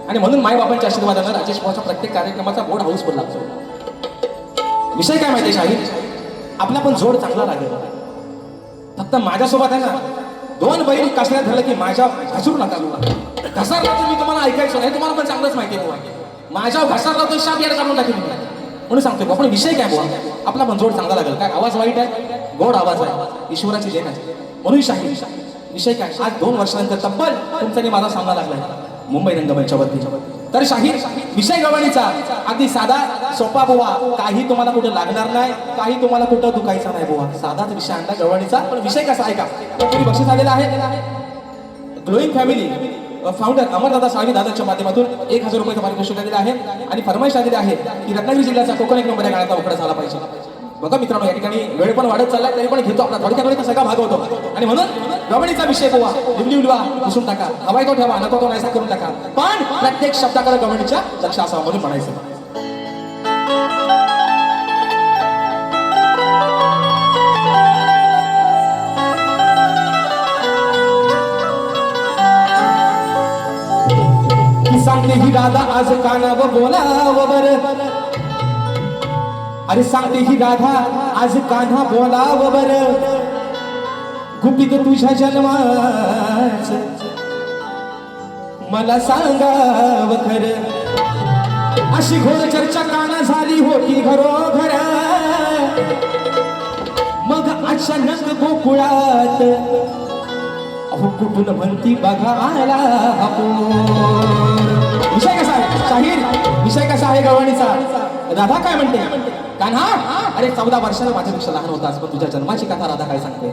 आणि म्हणून मायबाबांच्या आशीर्वादानं राजेश भाऊच्या प्रत्येक कार्यक्रमाचा बोर्ड हाऊसफुल लागतो विषय काय माहिती शाहीर आपला पण जोड चांगला लागेल फक्त माझ्यासोबत आहे ना 2 बैल कसल्यात धरलं की माझ्या घसरू नका घसरला तर मी तुम्हाला ऐकायचं नाही तुम्हाला पण चांगलंच माहिती आहे बुवा माझ्या घसरला तो शाप याला काढून टाकेल म्हणून सांगतोय पण विषय काय बुवा आपला पण जोड चांगला लागेल काय आवाज वाईट आहे गोड आवाज आहे ईश्वराची देण आहे म्हणून शाहीर विषय काय आज 2 वर्षानंतर तब्बल तुमचा आणि माझा सामना लागलाय मुंबई रंगमंचावरती तर शाहीर विषय गव्हाणीचा अगदी साधा सोपा बुवा काही तुम्हाला कुठं लागणार नाही काही तुम्हाला कुठं दुखायचं नाही बुवा साधाच विषय आणला गव्हाणीचा पण विषय कसा आहे का तरी बक्षीस आलेला आहे ग्लोईंग फॅमिली फाउंडर अमरदादा साळवी दादाच्या माध्यमातून 1000 रुपयाचं पारितोषिक दिलेलं आहे आणि फरमाईश आलेली आहे की रत्नागिरी जिल्ह्याचा कोकण 1 नंबर या गाण्याचा उकडा झाला पाहिजे बघा मित्रांनो या ठिकाणी वेळ पण वाढत चाललाय तरी पण घेतो आपला थोडक्यात सगळा भाग होतो आणि म्हणून गवणीचा विषय बुवा लिवलिवलवा पुसून टाका हवाय तो ठेवा नको तो नाहीसा करून टाका पण प्रत्येक शब्दाकडे गवणीच्या लक्ष असावं म्हणून म्हणायचं सांगते ही राधा आज कानावर बोलावं बर अरे सांगते ही राधा आज कान्हा बोलावं बर गुपित तुझ्या जन्माच मला सांगावं खरं अशी घोर चर्चा काना झाली होती घरोघर मग अचानक गोकुळात अहो कुठून म्हणती बघा आला विषय कसा आहे शाहीर विषय कसा आहे गव्हाणीचा राधा काय म्हणते कान्हा अरे 14 वर्षाला माझ्यापेक्षा लहान होतास पण तुझ्या जन्माची कथा राधा काय सांगते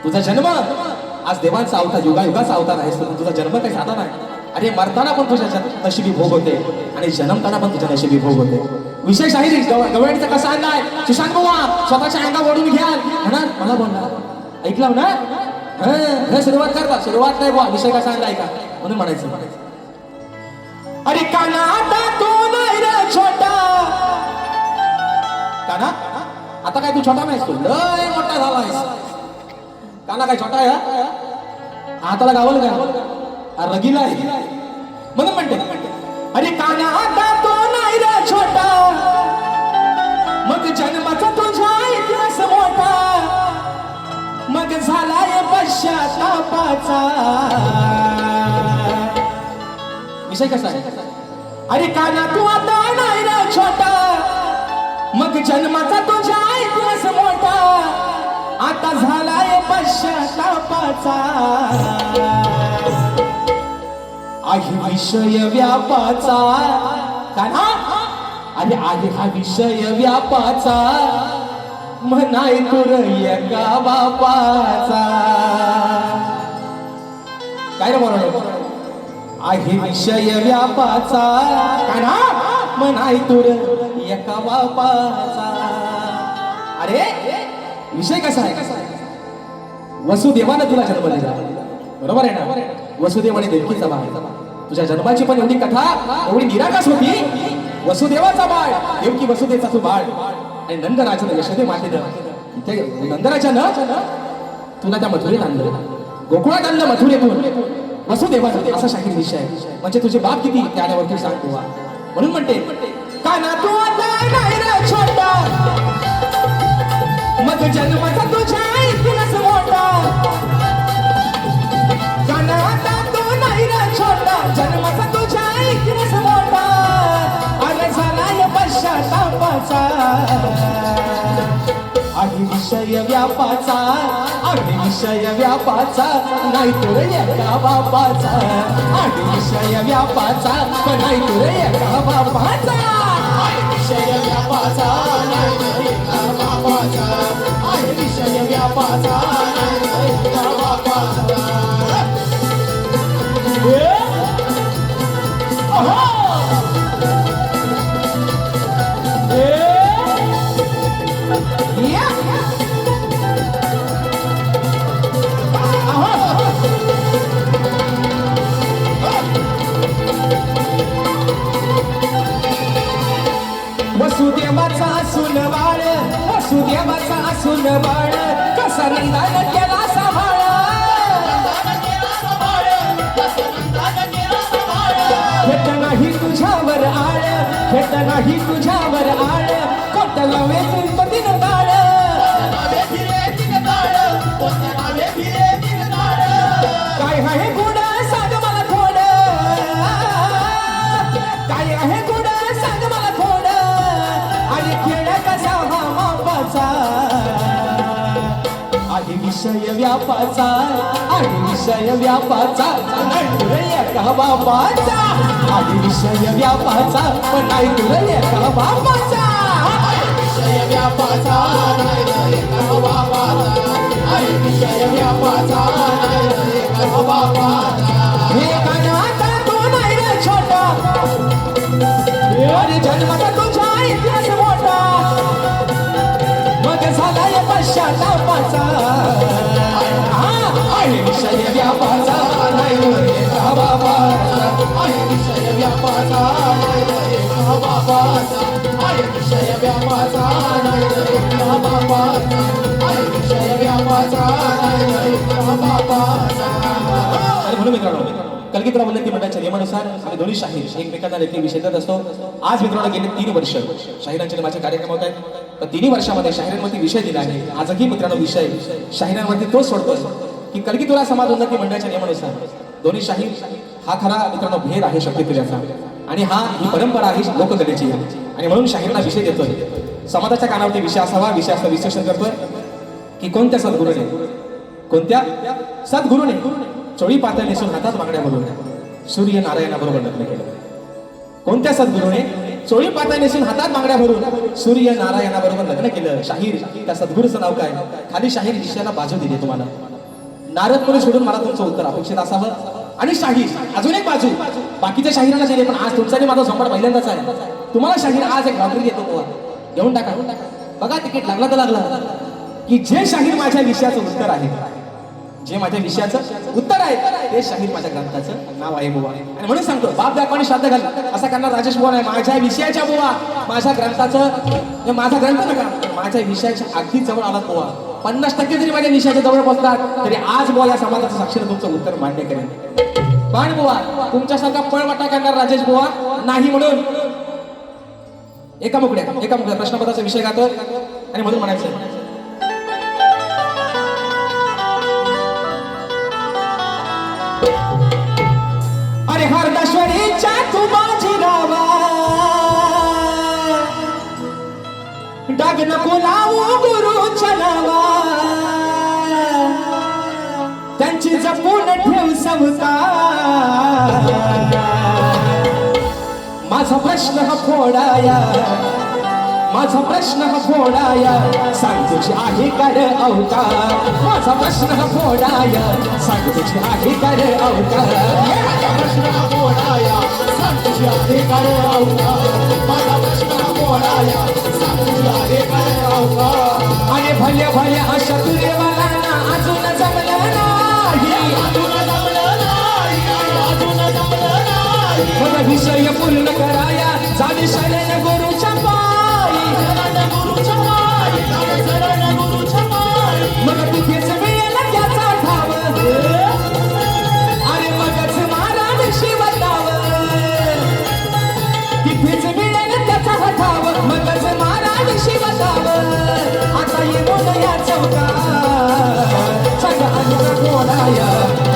तुझा जन्म आज देवांचा अवतार युगायुगाचा अवतार आहेस पण तुझा जन्म काही साधा नाही अरे मरताना पण तुझ्या नशिबी भोग होते आणि जन्मताना पण तुझ्या नशिबी भोग होते विषय शाहीर गव्हाणीचा कसा आणलाय सुशांत बुवा स्वतःच्या अंगा ओढून घ्याल म्हणा मला बोलणार ऐकलं ना सुरुवात करता सुरुवात नाही बुवा विषय कसा आणलाय का म्हणून म्हणायचं
अरे काना आता तू नाही रे छोटा.
काना आता काय तू छोटा नाहीस, तू लय मोठा झालायस. काना काय छोटा आहे हा? हाताला गावल काय रगीला आहे म्हणून म्हणते.
अरे काना आता तू नाही रे छोटा, मग जन्माचा तुझा इतिहास मोठा, मग झालाय पश्चातापाचा.
विषय कसा आहे?
अरे काना तू आता नाही रे छोटा, मग जन्माचा तुझा इतिहास मोठा, आता झालाय पश्चातापाचा. आहे विषय व्यापाचा. काना अरे आहे हा विषय व्यापाचा, म्हणाय तुर एका बापाचा.
काय रे बरोबर?
आहे विषय व्यापाचा, काना म्हणाय तुर एका बापाचा.
अरे विषय कसा आहे? वसुदेवानं तुला जन्म दिला, बरोबर आहे ना? वसुदेवाने देवकीचा बाळ. तुझ्या जन्माची पण एवढी कथा एवढी निराकाश होती. वसुदेवाचा बाळ, देवकी वसुदेवाचा तू बाळ, आणि नंदराजानं यशोदे मातेनं इथे नंदराजानं तुला त्या मथुरेत आणलं, गोकुळात आणलं मथुरेतून. वसुदेवाचा असा शाहीर विषय आहे. म्हणजे तुझे बाप किती त्यावरती सांग तुला. म्हणून म्हणते
काना तू आता नाही रे छोटा, मग जन्माचा तुझ्या इतिहास मोठा. काना आता तू नाही रे छोटा, जन्माचा तुझ्या इतिहास मोठा, अरे झालाय पश्चातापाचा. आहे विषय व्यापाचा, आहे विषय व्यापाचा, नाही तुर एका बापाचा. आहे विषय व्यापाचा, पण नाही तुर एका बापाचा.
विषय व्यापाचा नाही रे एका बापाचा. आहे विषय व्यापाचा नाही रे एका बापाचा.
वसुदेवाचा असून बाळ, वसुदेवाचा असून बाळ, कसा नंदानं केला सांभाळ. खेट नाही तुझ्यावर आळ, खेट नाही तुझ्यावर आळ, कोटला वेचून पतीन बाळ. काय आहे गुण सांग मला थोड, काय आहे गुण सांग मला थोड, आणि खेळ कसा हा मापाचा. आहे विषय व्यापाचा, आहे विषय व्यापाचा, नाही तुर एका बापाचा. आहे विषय व्यापाचा, पण नाही तुर एका बापाचा.
विषय व्यापाचा नाही रे एका बापाचा. आहे विषय व्यापाचा नाही रे एका बापाचा.
हे काना आता तू नाही रे छोटा, अरे जन्माचा तुझा इतिहास मोठा, मग झालाय पश्चातापाचा. आहे विषय व्यापाचा, नाही तुर एका बापाचा.
आहे विषय व्यापाचा नाही रे एका बापाचा. आहे विषय व्यापाचा नाही रे एका बापाचा. आहे विषय व्यापाचा नाही रे एका बापाचा.
आणि म्हणून मित्रांनो, कलगीतराव वल्लकी मंडळाच्या नियमानुसार आम्ही दोन्ही शाहीर एकमेकांना लेखी विषय देत असतो. आज मित्रांनो गेले 3 वर्ष शाहिरांचे माझे कार्यक्रम होत आहेत. तर 3 वर्षामध्ये शाहिरांवरती विषय दिला आहे. आजही मित्रांनो विषय शाहिरांवरती तोच सोडतोय की कलगीतुरा समाज उन्नती मंडळाच्या नियमानुसार दोन्ही शाहीर हा खरा मित्रांनो भेद आहे शक्तिप्रियाचा, आणि ही परंपरा आहे लोककलेची. आणि म्हणून शाहिरांना विषय देतोय. समाजाच्या कानावरती विषय असावा, विषयाचं विश्लेषण करतोय की कोणत्या सद्गुरूने चोळी पातळ नेसून हातात मागण्या भरून सूर्य नारायणाबरोबर लग्न केलं. कोणत्या सद्गुरूने चोळी पातळ नेसून हातात मागण्या भरून सूर्य नारायणाबरोबर लग्न केलं. शाहीर त्या सद्गुरूचं नाव काय? खाली शाहीर विषयाला बाजू दिली तुम्हाला. नारद मुनी सोडून मला तुमचं उत्तर अपेक्षित असावं. आणि शाहीर अजून एक बाजू बाकीच्या शाहिरांना दिले, पण आज तुमचा माझा संवाद पहिल्यांदाच आहे. तुम्हाला शाहीर आज एक लॉटरी देतो, बुवा घेऊन टाका. बघा तिकीट लागला तर लागला की जे शाहीर माझ्या विषयाचं उत्तर आहे
जे माझ्या विषयाचं उत्तर आहे ते शाहीर माझ्या ग्रंथाचं नाव आहे बुवा. आणि म्हणून सांगतो बाप दाखवाने श्राद्ध घाल असा करणार राजेश बुवा नाही. माझ्या विषयाच्या बुवा माझ्या ग्रंथाचं माझा ग्रंथ नका माझ्या विषयाच्या अगदी जवळ आला बुवा. 50% जरी माझ्या विषयाच्या जवळ बसतात तरी आज बुवा या समाजाचं साक्षीने तुमचं उत्तर मान्य करेन. पण बुवा तुमच्यासारखा पळवाटा करणार राजेश बुवा नाही. म्हणून एका मुकड्या प्रश्नपत्राचा विषय गातो आणि म्हणून म्हणायचं अरे हरदाश्वरीच्या तू माझी रावा डाग नको लावू गुरुच्या नावा त्यांची जपून ठेव समता माझा प्रश्न हा फोडाया माझा प्रश्न हा फोडाया सांग तुझी आहे कर अवतार माझा प्रश्न हा फोडाया सांग तुझी आहे कर अवतार
माझा प्रश्न बोलाया सांग तुझी आहे काय अवतार माझा प्रश्न बोलाया सांग तुझी आहे काय अवतार
आणि भल्या भल्या अशा तुरेवाला ना अजून जमलं नाही
अजून जमलं नाही
मला विषय पूर्ण कराया जावी शरण गुरुच्या पायी
गुरुच्या माई शरण गुरुच्या माई
मग तिथेच मिळेल त्याचा ठाव अरे मगच महाराज शिवताव तिथेच मिळेल त्याचा ठाव मगच महाराज शिवताव आता येऊन या चौका सगळं अंतर बोलाया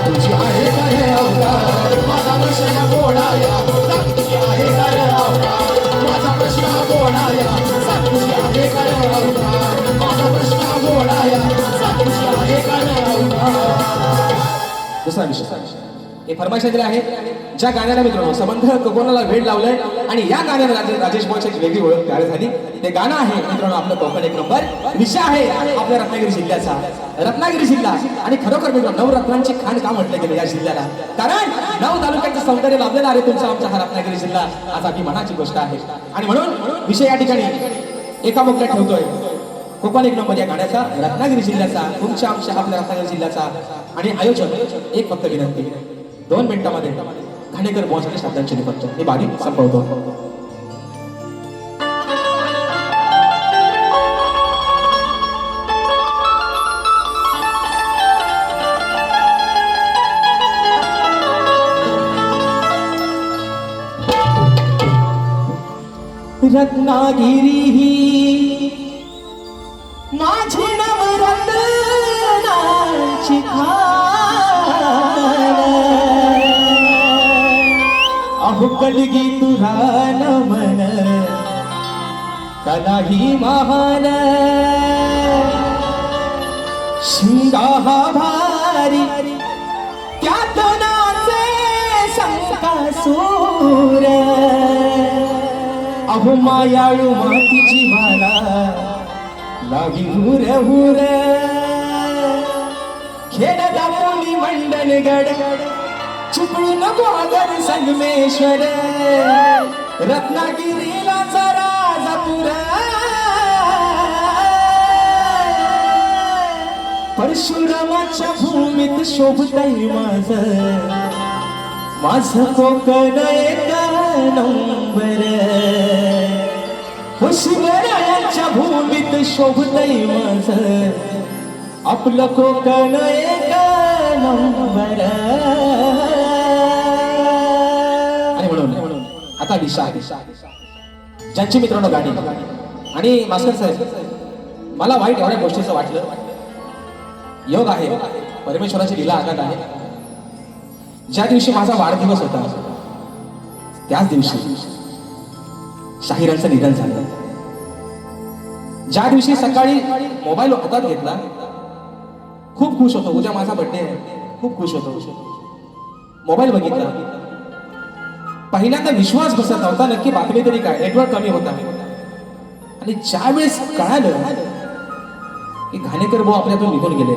तुझी आहे काय अवतार
माझा प्रश्न बोलाया सांग तुझी आहे काय अवतार माझा प्रश्न बोलाया सांग तुझी आहे काय अवतार माझा प्रश्न बोलाया सांग तुझी आहे काय अवतार
दुसरा विषय हे फरमाईश दिले आहे ज्या गाण्याला मित्रांनो संबंध कोकोनाला भेट लावलंय आणि या गाण्याला राजेश भाऊची एक वेगळी ओळख तयार झाली. ते गाणं आहे मित्रांनो आपलं कोकण एक नंबर विषय आहे आपल्या रत्नागिरी जिल्ह्याचा. रत्नागिरी जिल्हा आणि खरोखर मित्रांनो नवरत्नांची खाण का म्हटलं गेलं या जिल्ह्याला कारण 9 तालुक्याचं सौंदर्य लाभलेला आहे तुमचा आमचा हा रत्नागिरी जिल्हा आज अभिमानाची गोष्ट आहे. आणि म्हणून विषय या ठिकाणी एका मुक्यात ठेवतोय कोकण एक नंबर या गाण्याचा रत्नागिरी जिल्ह्याचा तुमच्या आमच्या आपल्या रत्नागिरी जिल्ह्याचा. आणि आयोजक एक फक्त विनंती 2 मिनिटांमध्ये घाणेकर बुवांसाठी श्रद्धांजली करतो मी बारीक संपवतो. रत्नागिरी ही माझी नवरत्नाची खाण अहो कलगी तुझा नमन कलाही महान शिंगा हा भारी त्यात नाचे संकासूर अहो मायाळू मातीची माला लावी हुर हुर खेळ दापोली मंडणगड चुकळू नको आगर संगमेश्वर रत्नागिरीला जरा जपूर परशुरामाच्या भूमीत शोभतय माझं कोकण एक नंबर शिवरायांच्या भूमीत शोभतय आपलं कोकण एक नंबर. आणि म्हणून आता दिशा ज्यांची मित्रांनो गाणी आणि मास्टर साहेब मला वाईट एवढ्या गोष्टीचं वाटलं योग आहे परमेश्वराची लीला आघात आहे. ज्या दिवशी माझा वाढदिवस होता त्याच दिवशी शाहिरांचं निधन झालं. ज्या दिवशी सकाळी मोबाईल हातात घेतला खूप खुश होतो उद्या माझा बर्थडे आहे खूप खुश होतो. मोबाईल बघितला पहिल्यांदा विश्वास बसत नव्हता नक्की बातमी तरी काय नेटवर्क कमी होता. आणि ज्यावेळेस कळालं की घाणेकर भाऊ आपल्यातून निघून गेले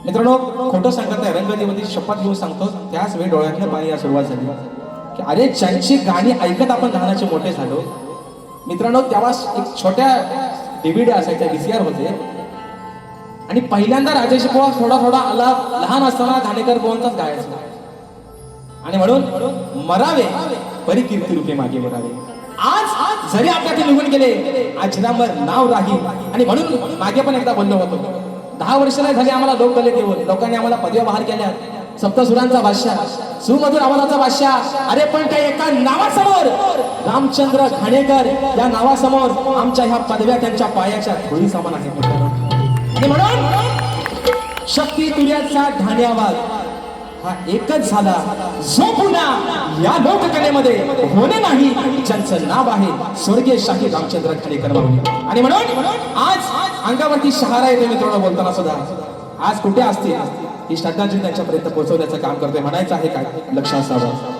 मित्रांनो खोटं सांगत नाही रंगदेवती शपथ घेऊन सांगतो त्याच वेळी डोळ्यातनं पाणी या सुरुवात झाली की अरे ज्यांची गाणी ऐकत आपण लहानाचे मोठे झालो मित्रांनो तेव्हा एक छोट्या DVD असायच्या VCR होते आणि पहिल्यांदा राजेश बुवा थोडा थोडा आला लहान असताना घाणेकर बुवांचाच गायचा आणि म्हणून मरावे परी कीर्ती रूपे मागे मरावे. आज जरी आपल्याकडे निघून गेले अजरामर नाव राहील. आणि म्हणून मागे पण एकदा बोललो होतो 10 वर्ष नाही झाले आम्हाला लोक गले देऊन लोकांनी आम्हाला पदव्या बाहेर केल्या सप्तसुरांचा बादशाह सुमधुर आवाजाचा बादशाह. अरे पण त्या एका नावासमोर रामचंद्र घाणेकर या नावासमोर आमच्या ह्या पदव्या त्यांच्या पायाच्या धुळी समान आहेत. आणि म्हणून शक्ती तुर्याचा ढाण्यावाद हा एकच झाला जो पुन्हा या लोककलेमध्ये होणे नाही ज्यांचं नाव आहे स्वर्गीय शाहीर रामचंद्र घाणेकर बाबू. आणि म्हणून आज अंगावरती शहारा येते मित्रांनो बोलताना सुद्धा आज कुठे असतील ही श्रद्धांजली त्यांच्यापर्यंत पोहोचवण्याचं काम करतोय म्हणायचं आहे काय लक्ष असावं.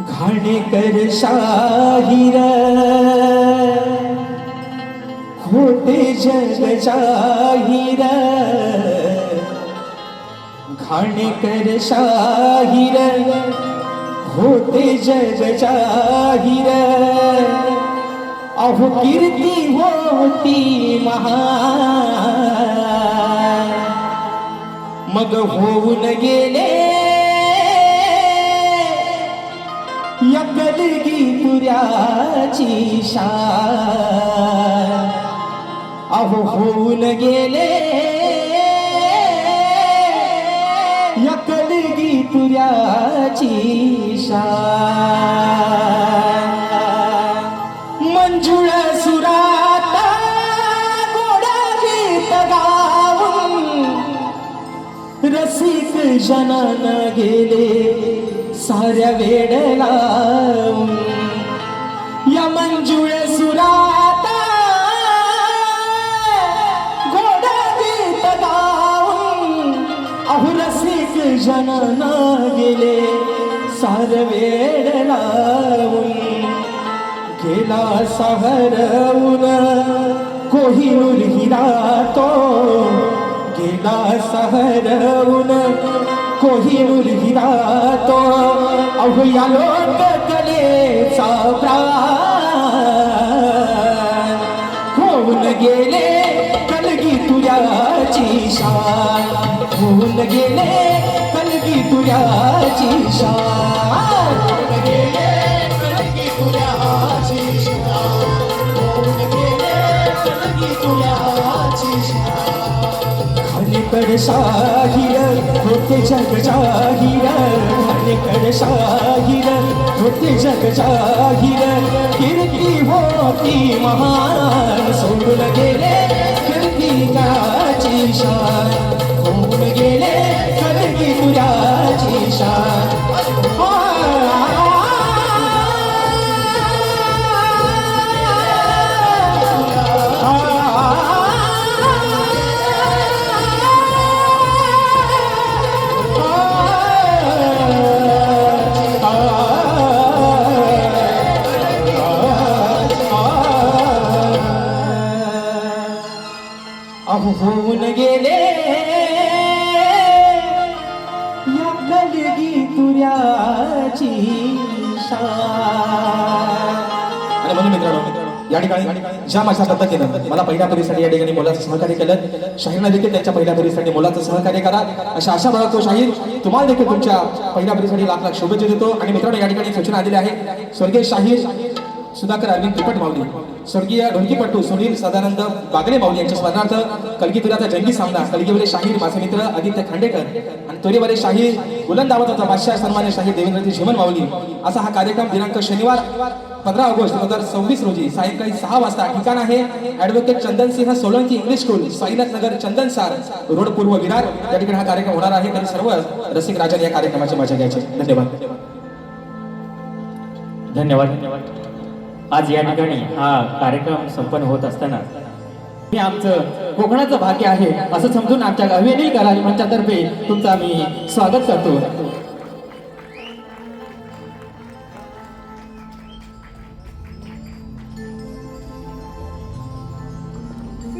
घाणेकर शाहीर होते जग जाहीर. घाणेकर शाहीर होते जग जाहीर. अहो कीर्ती होती महान मग होऊन गेले या कलगी तुर्याची शान. अहो होऊन गेले या कलगी तुर्याची शान. मंजुळ सुराता गोडा गीत गाऊन रसिक जनान गेले साऱ्या वेड लावून. या मंजुळ सुराता गोडा गीत गाऊन अहो रसिक जनान गेले सार वेड लावून. गेला सहरवून कोहिनूर हिरा तो गेला सहरवून कोहिनूर हिरा तो. अहो या लोककलेचा प्राण होऊन गेले कलगी तुर्याची शान. होऊन गेले कलगी तुर्याची शान. होऊन गेले कलगी तुर्याची शान. होऊन गेले कलगी तुर्याची शान. घाणेकर शाहीर होते जग जाहीर. घाणेकर शाहीर होते जग जाहीर. कीर्ती होती महान सोडून गेले कीर्तीची शान. होऊन गेले कलगी तुर्याची शान. होऊन गेले या कलगी तुर्याची शान.
आणि म्हणून मित्रांनो या ठिकाणी ज्या माझ्या पद्धतीनं मला पहिल्या परीसाठी या ठिकाणी मोलाचं सहकार्य केलं शाहीरना देखील त्यांच्या पहिल्या परीसाठी मोलाचं सहकार्य करा अशा आशा बाळगतो. शाहीर तुम्हाला देखील तुमच्या पहिल्या परीसाठी लाख लाख शुभेच्छा देतो. आणि मित्रांनो या ठिकाणी सूचना आलेली आहे स्वर्गीय शाहीर सुधाकर अरविंद त्रिपट माऊली स्वर्गीय ढोलकीपट्टू सुनील सदानंद बागडे माऊली यांच्या स्मरणार्थ कलगीतुराचा जंगी सामना कलगीवले शाहीर माझे मित्र आदित्य खांडेकर आणि तोरेवाले शाहीर बुलंद आवाजाचा बादशाह सन्मान्य शाहीर देवेंद्रजी झिमन माऊली असा हा कार्यक्रम दिनांक शनिवार 15 ऑगस्ट 2026 रोजी सायंकाळी 6 वाजता ठिकाण आहे advocate Chandansingh Solanki English school Sainath Nagar Chandansar road पूर्व विरार त्या ठिकाणी हा कार्यक्रम होणार आहे तरी सर्व रसिक राजन या कार्यक्रमाची मजा घ्यायची धन्यवाद
धन्यवाद. आज या ठिकाणी हा कार्यक्रम संपन्न होत असताना हे आमचं कोकणाचं भाग्य आहे असं समजून आमच्या अभिनील कला मंचातर्फे तुमचं आम्ही स्वागत करतो.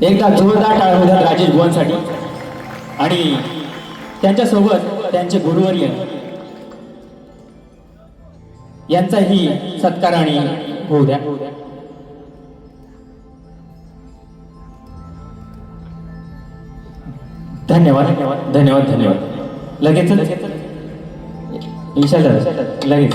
एकदा जोरदार टाळ्या होतात राजेश बुवांसाठी आणि त्यांच्यासोबत त्यांचे गुरुवर्य यांचाही सत्कार आणि होऊ द्या. धन्यवाद धन्यवाद धन्यवाद. लगेच विशाल लगेच